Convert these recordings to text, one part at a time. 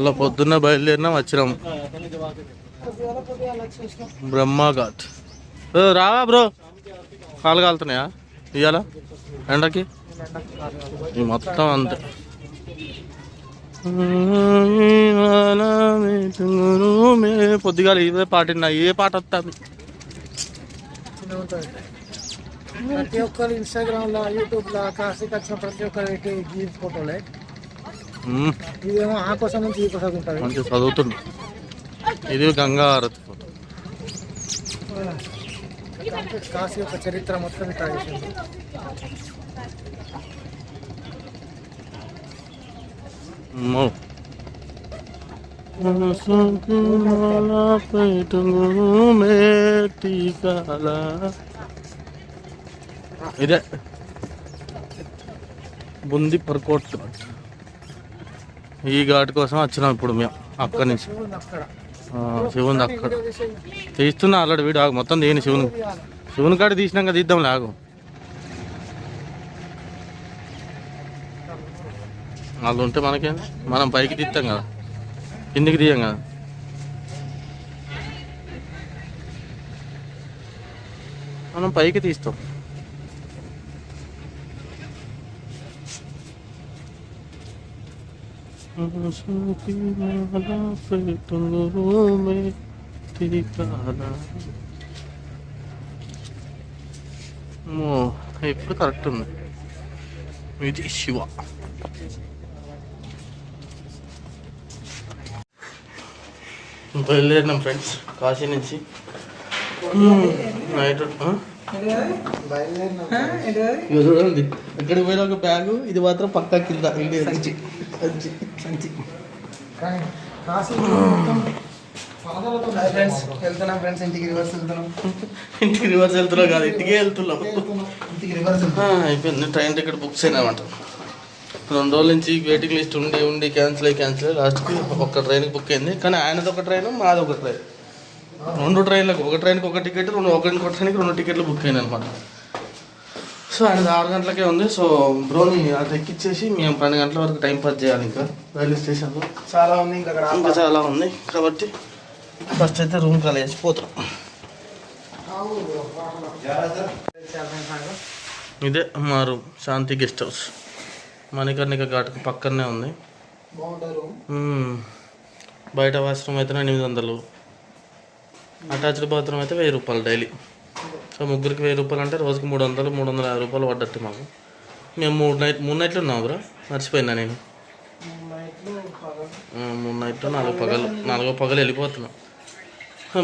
మళ్ళీ పొద్దున్న బయలుదేరినాం వచ్చినాం బ్రహ్మఘాట్. రావా బ్రో, కాలు కాలుతున్నాయా ఇవాళ ఎండకి? మొత్తం అంతే. పొద్దుగాల ఇదే పాట ఏ పాట వస్తుంది? ప్రతి ఒక్కరు ఇన్స్టాగ్రామ్ లో యూట్యూబ్ లో కాశీకి వచ్చిన ప్రతి ఒక్కరికి ఈ ఫోటోలే. ఇదేమో ఆ కోసం నుంచి ఈ కోసం ఉంటుంది. మంచిగా చదువుతుంది. ఇది గంగా హారతి ఫోటో. కాశీ యొక్క చరిత్ర మొత్తం ఇక్కడ చేసింది. ఇదే బుంది పర్కోట్ ఘాట్. ఈ ఘాట్ కోసం వచ్చినాం ఇప్పుడు మేము అక్కడి నుంచి. శివుని అక్కడ తీస్తున్నా ఆల్రెడీ వీడు. ఆగు మొత్తం దేని శివుని కాడ తీసినాక తీద్దాం లాగు. వాళ్ళు ఉంటే మనకేం, మనం పైకి తీస్తాం కదా, కిందికి తీయం కదా. మనం పైకి తీస్తాం. ఇప్పుడు కరెక్ట్ ఉంది. ఇది శివ. బయలుదేరినాం ఫ్రెండ్స్ కాశీ నుంచి. నైట్ చూడండి ఎక్కడికి పోయినా ఒక బ్యాగు, ఇది మాత్రం పక్కా కింద సంచి. వెళ్తున్నాం ఫ్రెండ్స్, ఇంటికి రివర్స్ వెళ్తున్నాం. ఇంటికి రివర్స్ వెళ్తున్నాం కాదు, ఇంటికే వెళ్తున్నాం. అయిపోయింది. Train ticket books అయినామంట. 2 రోజుల నుంచి వెయిటింగ్ లిస్ట్ ఉండి క్యాన్సిల్ అయ్యి లాస్ట్కి ఒక ట్రైన్కి బుక్ అయింది. కానీ ఆయనది ఒక ట్రైన్, మాది ఒక ట్రైన్. 2 ట్రైన్లకు, ఒక ట్రైన్కి ఒక టికెట్, ఒక ట్రైన్కి 2 టికెట్లు బుక్ అయింది అనమాట. సో ఆయనది 6 గంటలకే ఉంది. సో బ్రోని అది ఎక్కిచ్చేసి మేము 12 గంటల వరకు టైం పాస్ చేయాలి. ఇంకా రైల్వే స్టేషన్లో చాలా ఉంది, ఇంకా చాలా ఉంది. కాబట్టి ఫస్ట్ అయితే రూమ్ ఖాళీ చేసి పోతాం. ఇదే మా రూమ్, శాంతి గెస్ట్ హౌస్. మణికర్ణిక ఘాట్కి పక్కనే ఉంది. బయట వాష్రూమ్ అయితే 800, అటాచ్డ్ బాత్రూమ్ అయితే 1000 రూపాయలు డైలీ. సో ముగ్గురికి 1000 రూపాయలు అంటే రోజుకి 300-350 రూపాయలు పడ్డట్టు మాకు. మేము 3 నైట్లు ఉన్నాం బ్రా, మర్చిపోయినా నేను. 3 నైట్లు 4 పగలు, 4వ పగలు వెళ్ళిపోతున్నాం.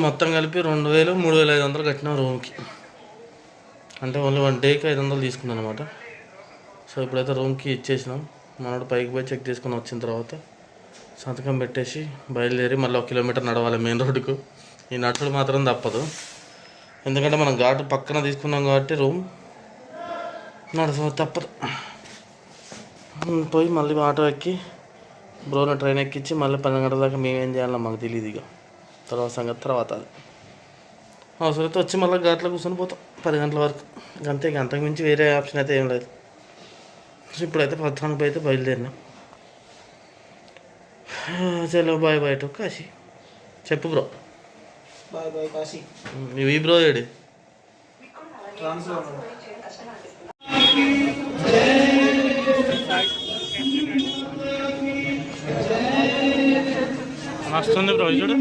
మొత్తం కలిపి 2000-3500 కట్టినాం రూమ్కి. అంటే ఓన్లీ 1 డేకి 500 తీసుకున్నాను అనమాట. సో ఇప్పుడైతే రూమ్కి ఇచ్చేసినాం. మనోడు పైకి పోయి చెక్ చేసుకుని వచ్చిన తర్వాత సంతకం పెట్టేసి బయలుదేరి మళ్ళీ 1 కిలోమీటర్ నడవాలి మెయిన్ రోడ్డుకు. ఈ నడుచుడు మాత్రం తప్పదు, ఎందుకంటే మనం ఘాటు పక్కన తీసుకున్నాం కాబట్టి రూమ్ నడవ తప్పదు. పోయి మళ్ళీ ఆటో ఎక్కి బ్రోన ట్రైన్ ఎక్కించి మళ్ళీ 12 గంటల దాకా మేమేం చేయాలో మాకు తెలియదు. ఇక తర్వాత సంగతి తర్వాత. అది అవసరమైతే వచ్చి మళ్ళీ ఘాట్లో కూర్చొని పోతాం 10 గంటల వరకు. అంతే, ఇక అంతకు మించి వేరే ఆప్షన్ అయితే ఏం లేదు. ఇప్పుడైతే పత్రానికి అయితే బయలుదేరినాం. చలో బాయ్ బాయ్ టు కాశీ. చెప్పు బ్రో. Bye bye Kashi. ఇవి బ్రో ఏడి వస్తుంది బ్రో చూడు.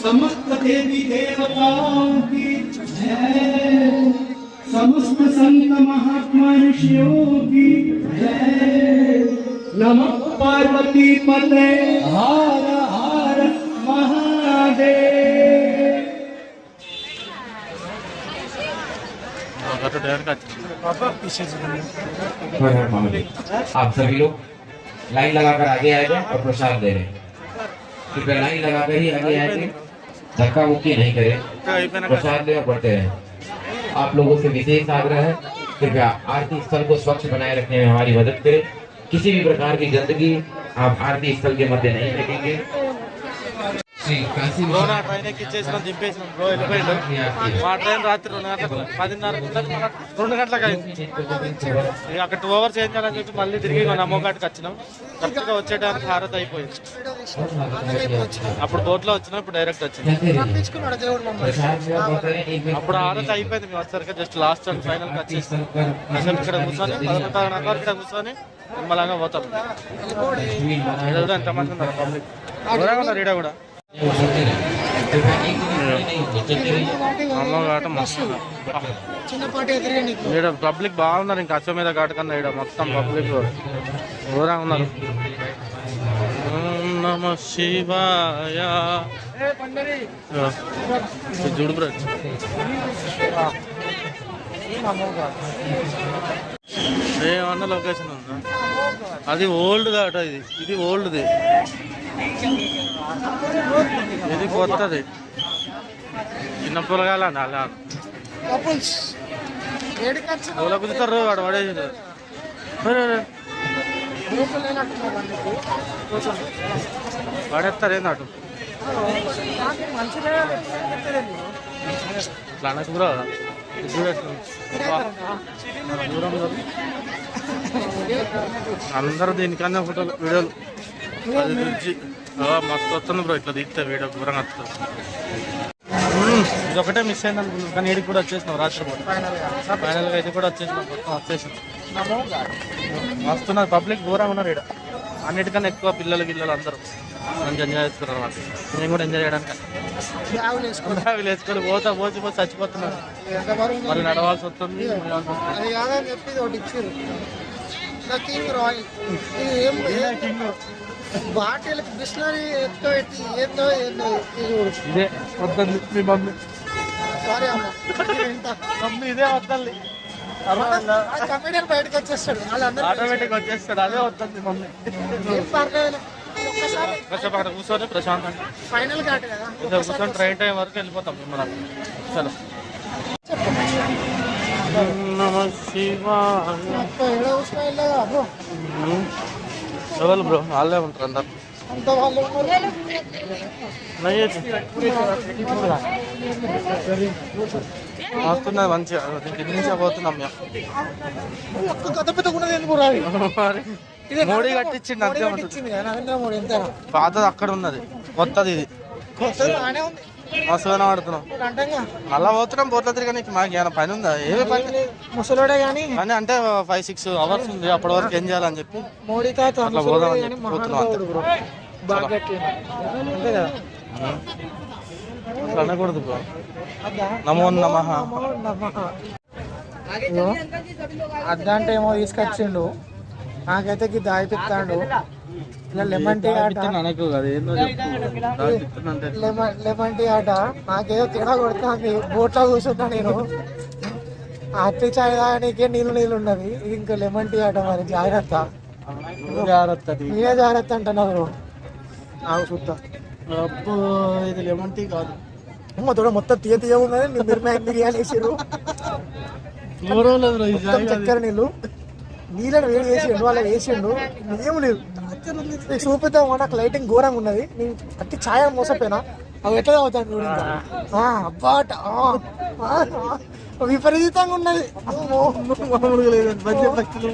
समस्त देवी देवताओं की जय, समस्त संत महात्मा ऋषियों की जय। नमः पार्वती पते हर हर महादेव। आप सभी लोग लाइन लगाकर आगे आ जाए और प्रसाद दे रहे हैं। कृपया लाइन लगाकर ही आगे आएंगे, धक्का मुक्की नहीं करें, प्रसाद लेकर बढ़ते हैं। आप लोगों से विशेष आग्रह है, कृपया आरती स्थल को स्वच्छ बनाए रखने में हमारी मदद करें। किसी भी प्रकार की गंदगी आप आरती स्थल के मध्य नहीं फेंकेंगे। श्री काशी బ్రో నా ట్రైన్ ఎక్కిచ్చేసినాం దింపేసినాం బ్రో వెళ్ళిపోయిండు మా ట్రైన్ రాత్రి 2 గంటలకు 2 గంటలకు అయింది ఇక అక్కడ 2 hours ఏం చేయాలని చెప్పి మళ్ళీ తిరిగి నమ్మోఘాట్కి వచ్చినాం కరెక్ట్గా వచ్చేటానికి హారతి అయిపోయింది అప్పుడు బోట్లో వచ్చినాం ఇప్పుడు డైరెక్ట్ వచ్చింది రప్పించుకున్నాడు దేవుడు మమ్మల్ని. అప్పుడు హారతి అయిపోయింది మేము వచ్చేసరికి జస్ట్ లాస్ట్ అండ్ ఫైనల్కి వచ్చేసాం అసలు ఇక్కడ కూర్చొని 11:30 ఇక్కడ కూర్చొని నిమ్మలంగా పోతాం ఈడ కూడా ఎంతమంది ఉన్నారు పబ్లిక్ దూరంగా ఉన్నారు ఈడ కూడా అమ్మఘాట మస్తు చిన్నపాటి ఎదురుగా నీకు ఈడ పబ్లిక్ బాగున్నారు ఇంకా అచ్చ మీద ఘాట్ కన్నా ఈడ మొత్తం పబ్లిక్ దూరంగా ఉన్నారు ఓం నమ శివాయ ఇది చూడు బ్రో ఏమన్నా లొకేషన్ ఉందా అది ఓల్డ్ ఘాట ఇది ఓల్డ్ది ఇది కొత్తది చిన్న పొలగాలండి అలా కపుల్స్ ఏడికి వచ్చి పూల కుదుతారు వాడు పడేసి గ్రూపులు లేనట్టున్నారు అందుకు. పడేస్తారు ఏంది అటు మంచిగా ఇట్లా అనకు బ్రో ఇది చూడట్టు దూరం అందరూ దీనికన్నా ఫోటోలు వీడియోలు అది నుంచి మస్తు వస్తుంది బ్రో ఇట్లా దిగుతా వీడియో దూరంగా వస్తుంది ఇది ఒకటే మిస్ అయింది అనుకున్నాం కానీ ఈడికి కూడా వచ్చేసినాం రాత్రి పూట ఫైనల్గా ఇది కూడా వచ్చేసినాం మొత్తం వచ్చేసినాం వస్తున్నారు పబ్లిక్ దూరంగా ఉన్నారు ఇక్కడ అన్నిటికన్నా ఎక్కువ పిల్లలు అందరూ మంచి ఎంజాయ్ చేస్తున్నారు అన్నమాట నేను కూడా ఎంజాయ్ చేయడానికి బ్యాగులు వేసుకొని వీళ్ళు వేసుకొని పోసి చచ్చిపోతున్నారు మళ్ళీ నడవాల్సి వస్తుంది అది కాదని చెప్పి ఇది ఒకటి ఇచ్చారు కింగ్ రాయల్ ఇది ఏం బాటిల్ బిస్లరీ ఎక్కువ పెట్టి ఏందో ఇది ఇదే వద్దండి మీ మమ్మీ సారీ అమ్మ ఎంత మమ్మీ ఇదే వద్దండి కమెడియన్ బయటకు వచ్చేస్తాడు వాళ్ళందరూ ఆటోమేటిక్ వచ్చేస్తాడు అదే వద్దండి మమ్మీ ఏం పర్లేదు ఒక్కసారి కొంచెం అక్కడ కూర్చొని ప్రశాంతంగా ఫైనల్ ఘాట్ కదా కొంచెం కూర్చొని ట్రైన్ టైం వరకు వెళ్ళిపోతాం మనం చలో నమ శివాయ ఏడో కూర్చున్నా బ్రో ఎవరు బ్రో వాళ్ళే ఉంటారు అందరు అంత వాళ్ళు ఉన్నారు. వస్తున్నది మంచిగా కింది నుంచి పోతున్నాం మేము ఒక్క కథ పెద్దకున్నది ఎందుకు రాదు మోడీ కట్టించిండు అంతే ఉంటుంది ఇచ్చింది కదా నరేంద్ర మోడీ ఎంత పాతది అక్కడ ఉన్నది కొత్తది ఇది కొత్తది బాగానే ఉంది మస్తుగానే ఆడుతున్నాం అంటంగా మళ్ళా పోతున్నాం బోట్ల తిరగడానికి మాకు ఏమైనా పని ఉందా ఏమి పని ముసలోడే కానీ పని అంటే 5-6 hours ఉంది అప్పటి వరకు ఏం చేయాలని చెప్పి మోడీ తాత అట్లా ముసలోడే పోదామని కానీ చెప్పి పోతున్నాం మహానుభావుడు బ్రో బాగా కట్టిండు. అంతే కదా అట్లా అనకూడదు బ్రో అద్దా నమో నమః అద్దంటే ఏమో తీసుకొచ్చిండు నాకైతే ఇది దాయిపిస్తాడు ఇలా లెమన్ టీ ఆట అనకు అది ఏందో చెప్పు లెమన్ టీ ఆట నాకేదో తేడా కొడుతుంది బోట్లో కూర్చుంటా నేను అట్టి చాయ్ తాగడానికే నీళ్ళు ఉన్నది ఇది ఇంకా లెమన్ టీ ఆట మరి జాగ్రత్త నేనే జాగ్రత్త అంటున్నారు ఆవు చూస్తా అబ్బో ఇది లెమన్ టీ కాదు తోడ మొత్తం తీయ ఉన్నది మీరు బిర్యానీ వేసారు మొత్తం చక్కెర నీళ్ళని వేడి చేసిండు వాళ్ళ వేసిండు ఏం లేదు నీకు చూపిద్దాం నాకు లైటింగ్ ఘోరంగా ఉన్నది నేను అట్టి ఛాయ మోసపోయినా అవి ఎట్లా అవుతాను చూడు అబ్బా విపరీతంగా ఉన్నది మామూలుగా లేదండి మంచి పక్షులు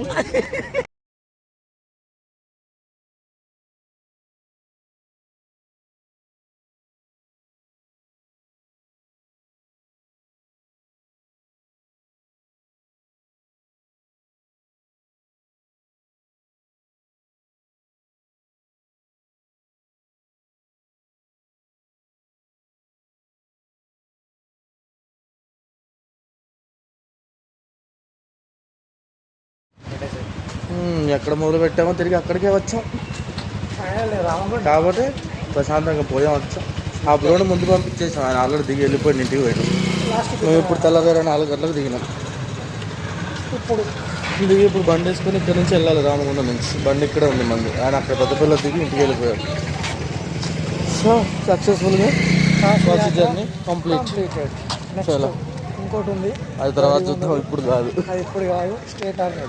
ఎక్కడ మొదలు పెట్టామో తిరిగి అక్కడికే వచ్చాం కాబట్టి ప్రశాంతంగా పోయాం వచ్చాం ఆ బ్రోని ముందు పంపించేసాం ఆయన ఆల్రెడీ దిగి వెళ్ళిపోయి ఇంటికి పోయాం మేము ఇప్పుడు తెల్లవారు 4 గంటలకు దిగినాం దిగి ఇప్పుడు బండి వేసుకొని ఇక్కడ నుంచి వెళ్ళాలి రామగుండం నుంచి బండి ఇక్కడే ఉంది మంది ఆయన అక్కడ పెద్దపల్లి దిగి ఇంటికి వెళ్ళిపోయాడు సో సక్సెస్ఫుల్గా ఫస్ట్ జర్నీ కంప్లీట్ చాలా ఇంకోటి ఉంది అది తర్వాత చూద్దాం ఇప్పుడు కాదు అది ఇప్పుడు కాదు స్టేట్ ఆర్మీ